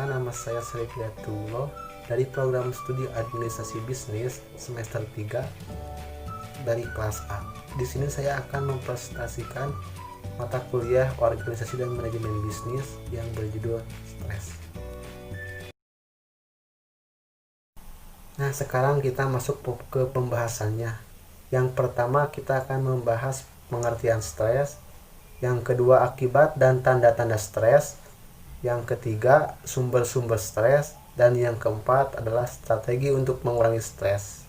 Perkenalkan, nama saya Syarif Hidayatullah dari program studi administrasi bisnis semester 3 dari kelas A. Di sini saya akan mempresentasikan mata kuliah organisasi dan manajemen bisnis yang berjudul stres. Nah, sekarang kita masuk ke pembahasannya. Yang pertama, kita akan membahas pengertian stres. Yang kedua, akibat dan tanda-tanda stres. Yang ketiga, sumber-sumber stres. Dan yang keempat adalah strategi untuk mengurangi stres.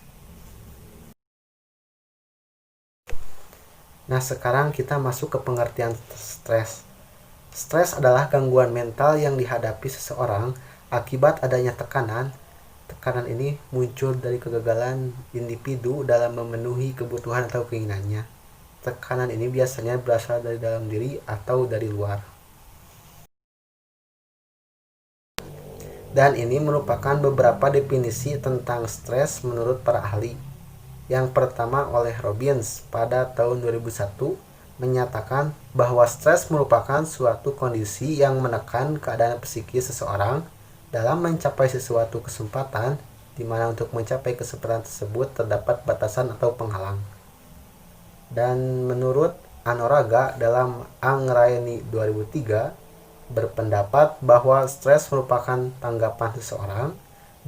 Nah, sekarang kita masuk ke pengertian stres. Stres adalah gangguan mental yang dihadapi seseorang akibat adanya tekanan. Tekanan ini muncul dari kegagalan individu dalam memenuhi kebutuhan atau keinginannya. Tekanan ini biasanya berasal dari dalam diri atau dari luar. Dan ini merupakan beberapa definisi tentang stres menurut para ahli. Yang pertama oleh Robbins pada tahun 2001 menyatakan bahwa stres merupakan suatu kondisi yang menekan keadaan psikis seseorang dalam mencapai sesuatu kesempatan, di mana untuk mencapai kesempatan tersebut terdapat batasan atau penghalang. Dan menurut Anoraga dalam Anggraeni 2003 berpendapat bahwa stres merupakan tanggapan seseorang,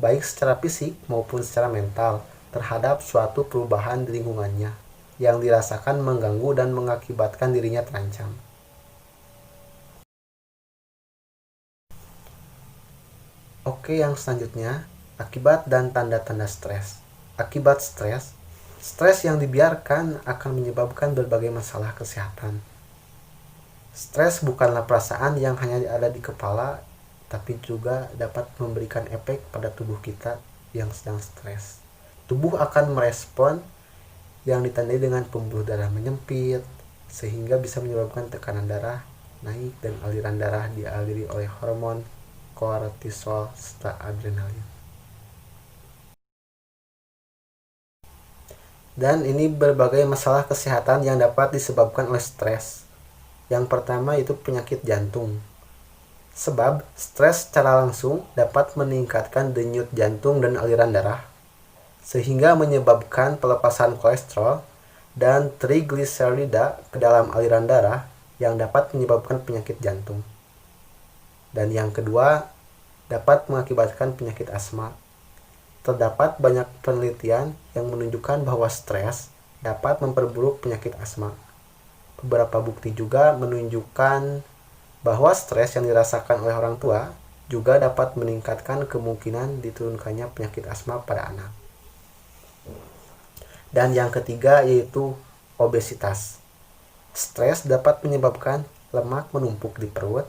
baik secara fisik maupun secara mental, terhadap suatu perubahan di lingkungannya yang dirasakan mengganggu dan mengakibatkan dirinya terancam. Oke, yang selanjutnya, akibat dan tanda-tanda stres. Akibat stres, stres yang dibiarkan akan menyebabkan berbagai masalah kesehatan. Stres bukanlah perasaan yang hanya ada di kepala, tapi juga dapat memberikan efek pada tubuh kita yang sedang stres. Tubuh akan merespon yang ditandai dengan pembuluh darah menyempit, sehingga bisa menyebabkan tekanan darah naik dan aliran darah dialiri oleh hormon kortisol serta adrenalin. Dan ini berbagai masalah kesehatan yang dapat disebabkan oleh stres. Yang pertama itu penyakit jantung. Sebab stres secara langsung dapat meningkatkan denyut jantung dan aliran darah, sehingga menyebabkan pelepasan kolesterol dan trigliserida ke dalam aliran darah yang dapat menyebabkan penyakit jantung. Dan yang kedua, dapat mengakibatkan penyakit asma. Terdapat banyak penelitian yang menunjukkan bahwa stres dapat memperburuk penyakit asma. Beberapa bukti juga menunjukkan bahwa stres yang dirasakan oleh orang tua juga dapat meningkatkan kemungkinan diturunkannya penyakit asma pada anak. Dan yang ketiga yaitu obesitas. Stres dapat menyebabkan lemak menumpuk di perut,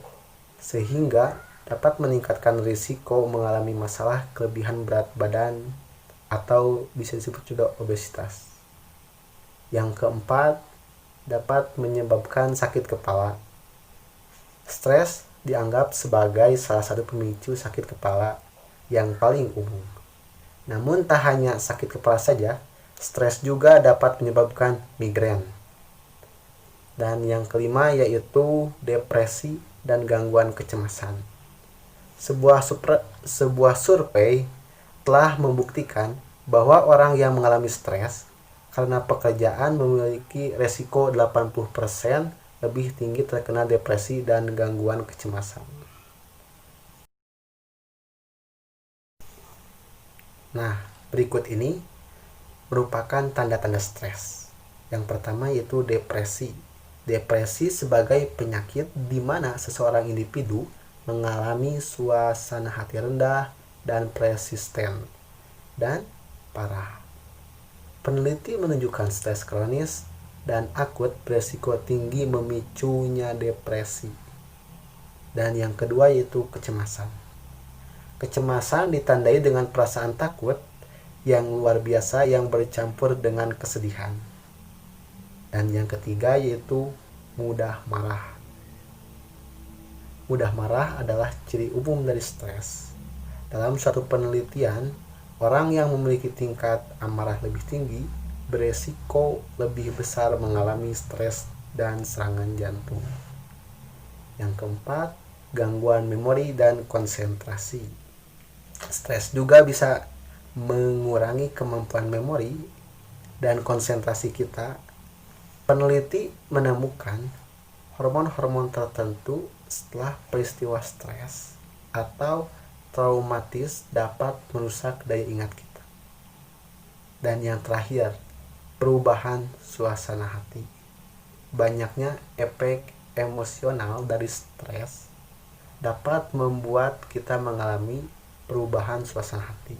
sehingga dapat meningkatkan risiko mengalami masalah kelebihan berat badan atau bisa disebut juga obesitas. Yang keempat, dapat menyebabkan sakit kepala. Stres dianggap sebagai salah satu pemicu sakit kepala yang paling umum. Namun tak hanya sakit kepala saja, stres juga dapat menyebabkan migrain. Dan yang kelima yaitu depresi dan gangguan kecemasan. Sebuah survei telah membuktikan bahwa orang yang mengalami stres karena pekerjaan memiliki resiko 80% lebih tinggi terkena depresi dan gangguan kecemasan. Nah, berikut ini merupakan tanda-tanda stres. Yang pertama yaitu depresi. Depresi sebagai penyakit di mana seseorang individu mengalami suasana hati rendah dan persisten dan parah. Peneliti menunjukkan stres kronis dan akut beresiko tinggi memicunya depresi. Dan yang kedua yaitu kecemasan. Kecemasan ditandai dengan perasaan takut yang luar biasa yang bercampur dengan kesedihan. Dan yang ketiga yaitu mudah marah. Mudah marah adalah ciri umum dari stres. Dalam suatu penelitian, orang yang memiliki tingkat amarah lebih tinggi beresiko lebih besar mengalami stres dan serangan jantung. Yang keempat, gangguan memori dan konsentrasi. Stres juga bisa mengurangi kemampuan memori dan konsentrasi kita. Peneliti menemukan hormon-hormon tertentu setelah peristiwa stres atau traumatis dapat merusak daya ingat kita. Dan yang terakhir, perubahan suasana hati. Banyaknya efek emosional dari stres dapat membuat kita mengalami perubahan suasana hati.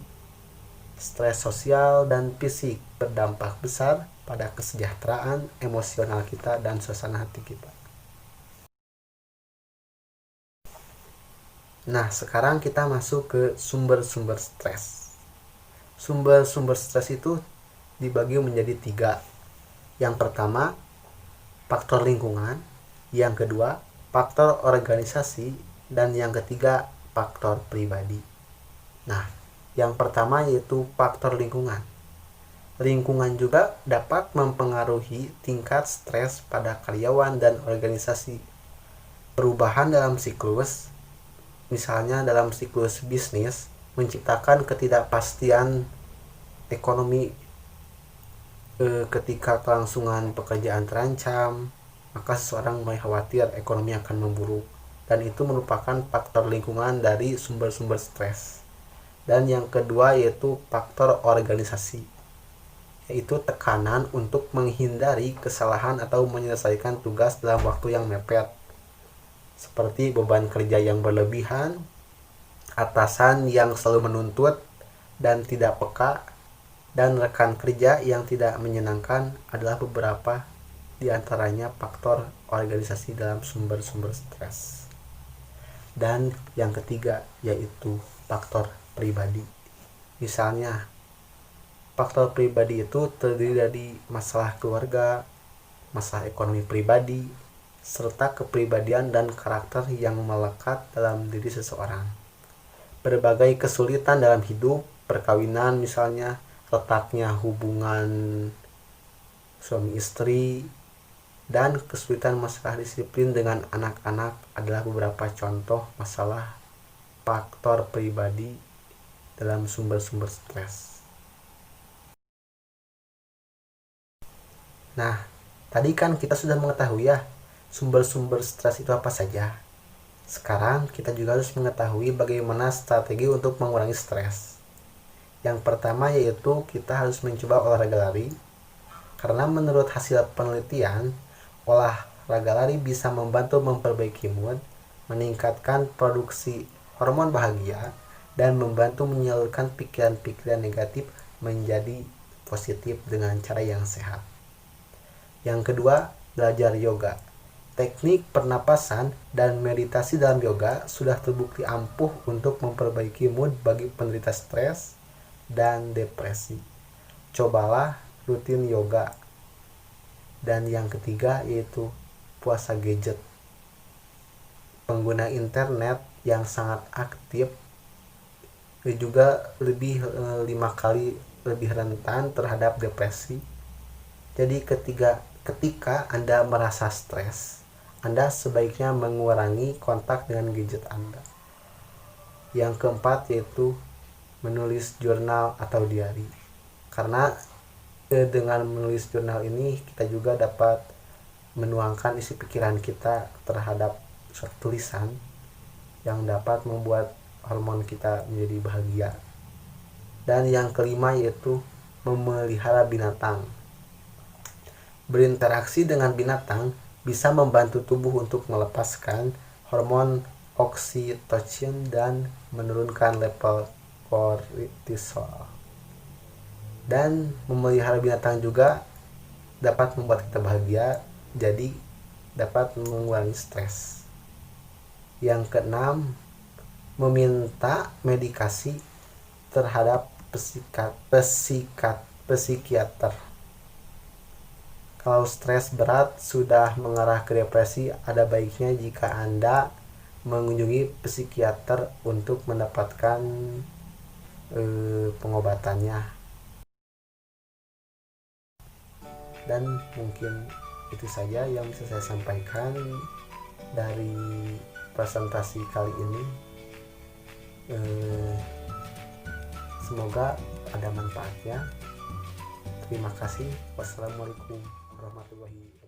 Stres sosial dan fisik berdampak besar pada kesejahteraan emosional kita dan suasana hati kita. Nah, sekarang kita masuk ke sumber-sumber stres. Sumber-sumber stres itu dibagi menjadi 3. Yang pertama, faktor lingkungan. Yang kedua, faktor organisasi. Dan yang ketiga, faktor pribadi. Nah, yang pertama yaitu faktor lingkungan. Lingkungan juga dapat mempengaruhi tingkat stres pada karyawan dan organisasi. Perubahan dalam siklus, misalnya dalam siklus bisnis, menciptakan ketidakpastian ekonomi. Ketika kelangsungan pekerjaan terancam, maka seseorang mulai khawatir ekonomi akan memburuk. Dan itu merupakan faktor lingkungan dari sumber-sumber stres. Dan yang kedua yaitu faktor organisasi, yaitu tekanan untuk menghindari kesalahan atau menyelesaikan tugas dalam waktu yang mepet, seperti beban kerja yang berlebihan, atasan yang selalu menuntut dan tidak peka, dan rekan kerja yang tidak menyenangkan adalah beberapa di antaranya faktor organisasi dalam sumber-sumber stres. Dan yang ketiga yaitu faktor pribadi. Misalnya, faktor pribadi itu terdiri dari masalah keluarga, masalah ekonomi pribadi, serta kepribadian dan karakter yang melekat dalam diri seseorang. Berbagai kesulitan dalam hidup, perkawinan misalnya, retaknya hubungan suami istri, dan kesulitan masalah disiplin dengan anak-anak adalah beberapa contoh masalah faktor pribadi dalam sumber-sumber stres. Nah, tadi kan kita sudah mengetahui ya sumber-sumber stres itu apa saja. Sekarang kita juga harus mengetahui bagaimana strategi untuk mengurangi stres. Yang pertama yaitu kita harus mencoba olahraga lari. Karena menurut hasil penelitian, olahraga lari bisa membantu memperbaiki mood, meningkatkan produksi hormon bahagia, dan membantu menyalurkan pikiran-pikiran negatif menjadi positif dengan cara yang sehat. Yang kedua, belajar yoga. Teknik pernapasan dan meditasi dalam yoga sudah terbukti ampuh untuk memperbaiki mood bagi penderita stres dan depresi. Cobalah rutin yoga. Dan yang ketiga yaitu puasa gadget. Pengguna internet yang sangat aktif juga lebih 5 kali lebih rentan terhadap depresi. Jadi ketika Anda merasa stres, Anda sebaiknya mengurangi kontak dengan gadget Anda. Yang keempat yaitu menulis jurnal atau diary. Karena dengan menulis jurnal ini kita juga dapat menuangkan isi pikiran kita terhadap suatu tulisan yang dapat membuat hormon kita menjadi bahagia. Dan yang kelima yaitu memelihara binatang. Berinteraksi dengan binatang bisa membantu tubuh untuk melepaskan hormon oksitosin dan menurunkan level kortisol. Dan memelihara binatang juga dapat membuat kita bahagia, jadi dapat mengurangi stres. Yang keenam, meminta medikasi terhadap psikiater. Kalau stres berat sudah mengarah ke depresi, ada baiknya jika Anda mengunjungi psikiater untuk mendapatkan pengobatannya. Dan mungkin itu saja yang bisa saya sampaikan dari presentasi kali ini. Semoga ada manfaatnya. Terima kasih. Wassalamualaikum warahmatullahi wabarakatuh.